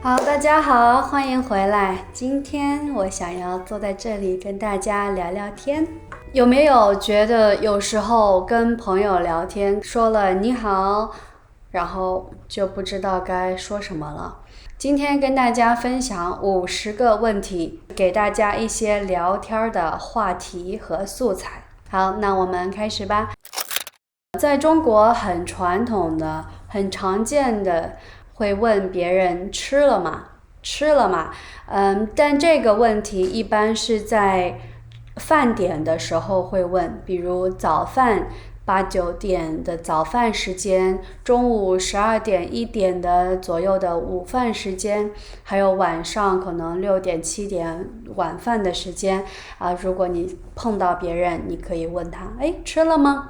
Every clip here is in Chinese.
好，大家好，欢迎回来。今天我想要坐在这里跟大家聊聊天。有没有觉得有时候跟朋友聊天，说了你好，然后就不知道该说什么了？今天跟大家分享50个问题，给大家一些聊天的话题和素材。好，那我们开始吧。在中国很传统的、很常见的会问别人吃了吗？吃了吗？但这个问题一般是在饭点的时候会问，比如早饭8、9点的早饭时间，中午12点、1点的左右的午饭时间，还有晚上可能6点、7点晚饭的时间如果你碰到别人，你可以问他，吃了吗？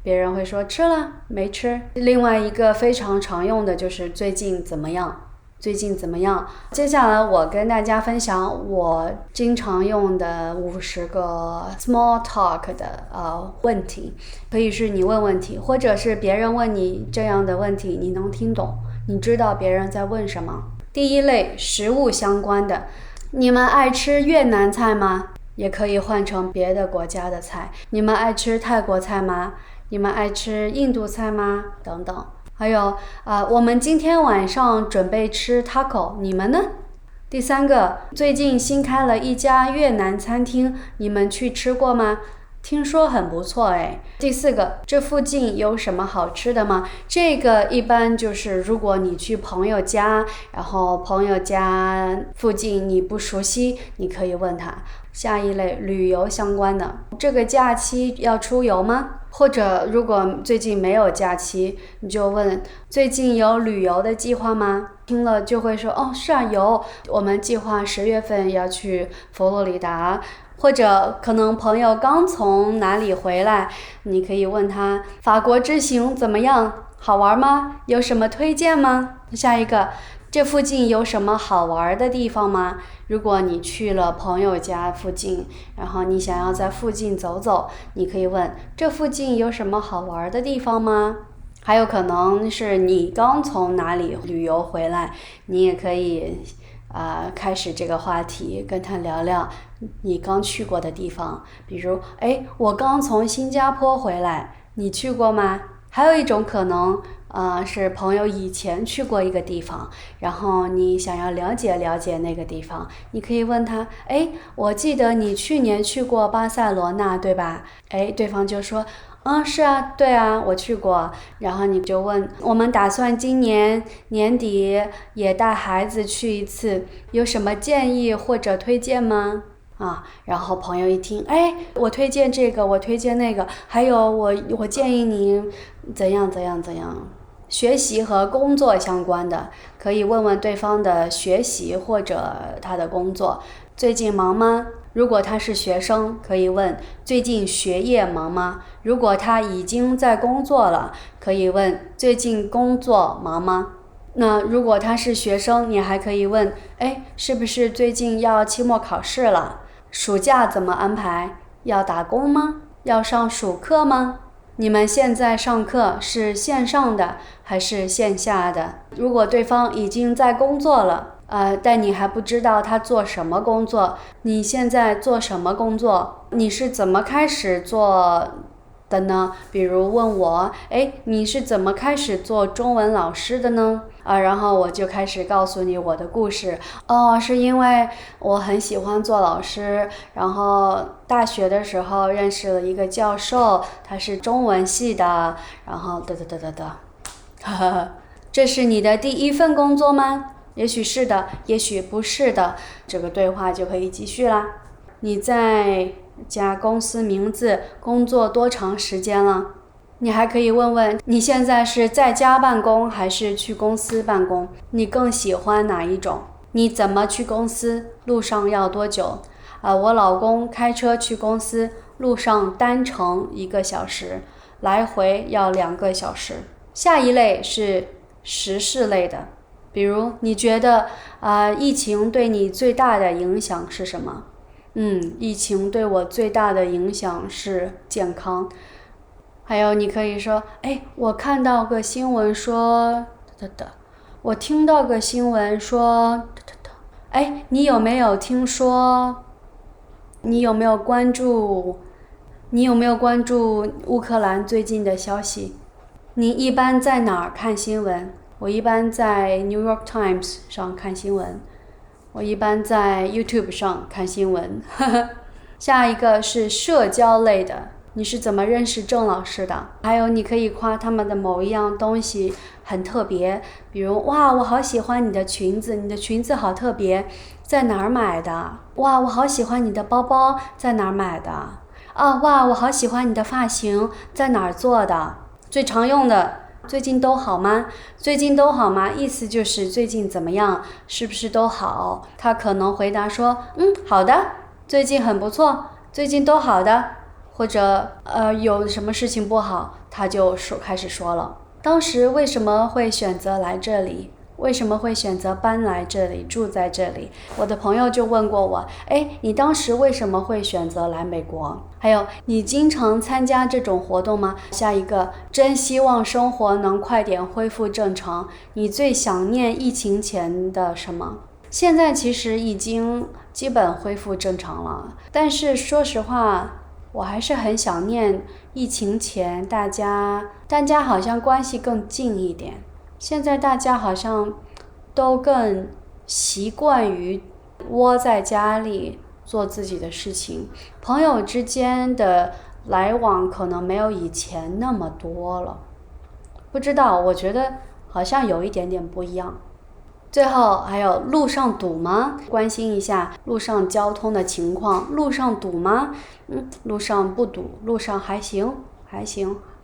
别人会说吃了，没吃。另外一个非常常用的就是最近怎么样？最近怎么样？接下来我跟大家分享我经常用的50个 small talk 的问题，可以是你问问题，或者是别人问你这样的问题，你能听懂，你知道别人在问什么。第一类，食物相关的，你们爱吃越南菜吗？也可以换成别的国家的菜。你们爱吃泰国菜吗？你们爱吃印度菜吗？等等。还有我们今天晚上准备吃 taco， 你们呢？第三个，最近新开了一家越南餐厅，你们去吃过吗？听说很不错第四个，这附近有什么好吃的吗？这个一般就是如果你去朋友家，然后朋友家附近你不熟悉，你可以问他。下一类，旅游相关的，这个假期要出游吗？或者如果最近没有假期，你就问最近有旅游的计划吗？听了就会说是啊，有，我们计划10月份要去佛罗里达。或者可能朋友刚从哪里回来，你可以问他法国之行怎么样？好玩吗？有什么推荐吗？下一个，这附近有什么好玩的地方吗？如果你去了朋友家附近，然后你想要在附近走走，你可以问这附近有什么好玩的地方吗？还有可能是你刚从哪里旅游回来，你也可以开始这个话题，跟他聊聊你刚去过的地方。比如我刚从新加坡回来，你去过吗？还有一种可能是朋友以前去过一个地方，然后你想要了解了解那个地方，你可以问他我记得你去年去过巴塞罗那对吧？对方就说是啊，对啊，我去过。然后你就问，我们打算今年年底也带孩子去一次，有什么建议或者推荐吗？然后朋友一听，我推荐这个，我推荐那个，还有我建议你怎样怎样怎样。学习和工作相关的，可以问问对方的学习或者他的工作，最近忙吗？如果他是学生，可以问最近学业忙吗？如果他已经在工作了，可以问最近工作忙吗？那如果他是学生，你还可以问是不是最近要期末考试了？暑假怎么安排？要打工吗？要上暑课吗？你们现在上课是线上的还是线下的？如果对方已经在工作了但你还不知道他做什么工作，你现在做什么工作？你是怎么开始做的呢？比如问我你是怎么开始做中文老师的呢？然后我就开始告诉你我的故事。是因为我很喜欢做老师，然后大学的时候认识了一个教授，他是中文系的，然后这是你的第一份工作吗？也许是的，也许不是的，这个对话就可以继续啦。你在家公司名字工作多长时间了？你还可以问问你现在是在家办公还是去公司办公？你更喜欢哪一种？你怎么去公司？路上要多久？我老公开车去公司，路上单程1个小时，来回要2个小时。下一类是时事类的，比如你觉得疫情对你最大的影响是什么？疫情对我最大的影响是健康。还有你可以说我看到个新闻说我听到个新闻说，哎，你有没有听说？你有没有关注乌克兰最近的消息？你一般在哪儿看新闻？我一般在 New York Times 上看新闻，我一般在 YouTube 上看新闻。下一个是社交类的，你是怎么认识郑老师的？还有你可以夸他们的某一样东西很特别，比如哇，我好喜欢你的裙子，你的裙子好特别，在哪儿买的？哇，我好喜欢你的包包，在哪儿买的？啊，哇，我好喜欢你的发型，在哪儿做的？最常用的，最近都好吗？最近都好吗？意思就是最近怎么样？是不是都好？他可能回答说，好的，最近很不错，最近都好的。或者有什么事情不好，他就开始说了。当时为什么会选择来这里？为什么会选择搬来这里，住在这里？我的朋友就问过我，你当时为什么会选择来美国？还有，你经常参加这种活动吗？下一个，真希望生活能快点恢复正常。你最想念疫情前的什么？现在其实已经基本恢复正常了，但是说实话，我还是很想念疫情前大家好像关系更近一点。现在大家好像都更习惯于窝在家里做自己的事情，朋友之间的来往可能没有以前那么多了。不知道，我觉得好像有一点点不一样。最后还有路上堵吗？关心一下路上交通的情况。路上堵吗？路上不堵，路上还行。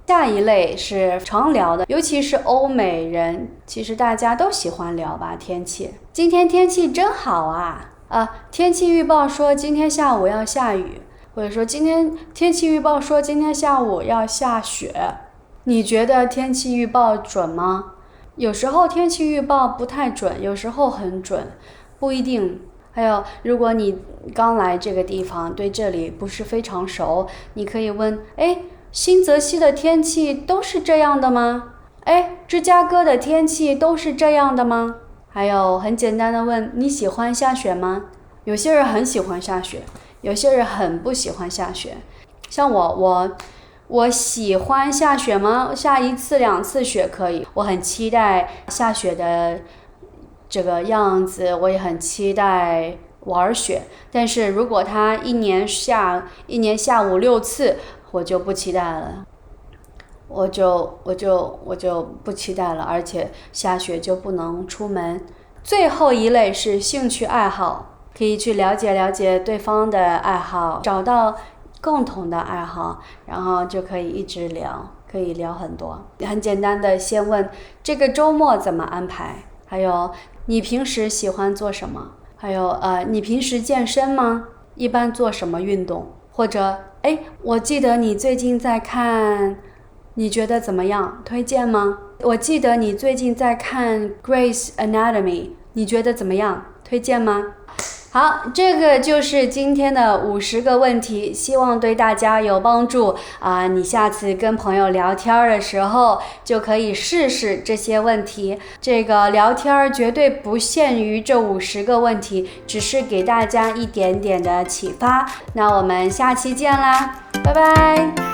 下一类是常聊的，尤其是欧美人，其实大家都喜欢聊吧天气。今天天气真好啊！天气预报说今天下午要下雨，或者说今天天气预报说今天下午要下雪。你觉得天气预报准吗？有时候天气预报不太准，有时候很准，不一定。还有，如果你刚来这个地方，对这里不是非常熟，你可以问，新泽西的天气都是这样的吗？芝加哥的天气都是这样的吗？还有很简单的问，你喜欢下雪吗？有些人很喜欢下雪，有些人很不喜欢下雪。像我喜欢下雪吗？下1次2次雪可以，我很期待下雪的这个样子，我也很期待玩雪。但是如果它一年下5、6次，我就不期待了，我就不期待了，而且下雪就不能出门。最后一类是兴趣爱好，可以去了解对方的爱好，找到共同的爱好，然后就可以一直聊，可以聊很多。很简单的，先问这个周末怎么安排，还有你平时喜欢做什么，还有你平时健身吗？一般做什么运动？或者我记得你最近在看，你觉得怎么样？推荐吗？我记得你最近在看 Grey's Anatomy， 你觉得怎么样？推荐吗？好，这个就是今天的50个问题，希望对大家有帮助你下次跟朋友聊天的时候就可以试试这些问题。这个聊天绝对不限于这50个问题，只是给大家一点点的启发。那我们下期见啦，拜拜。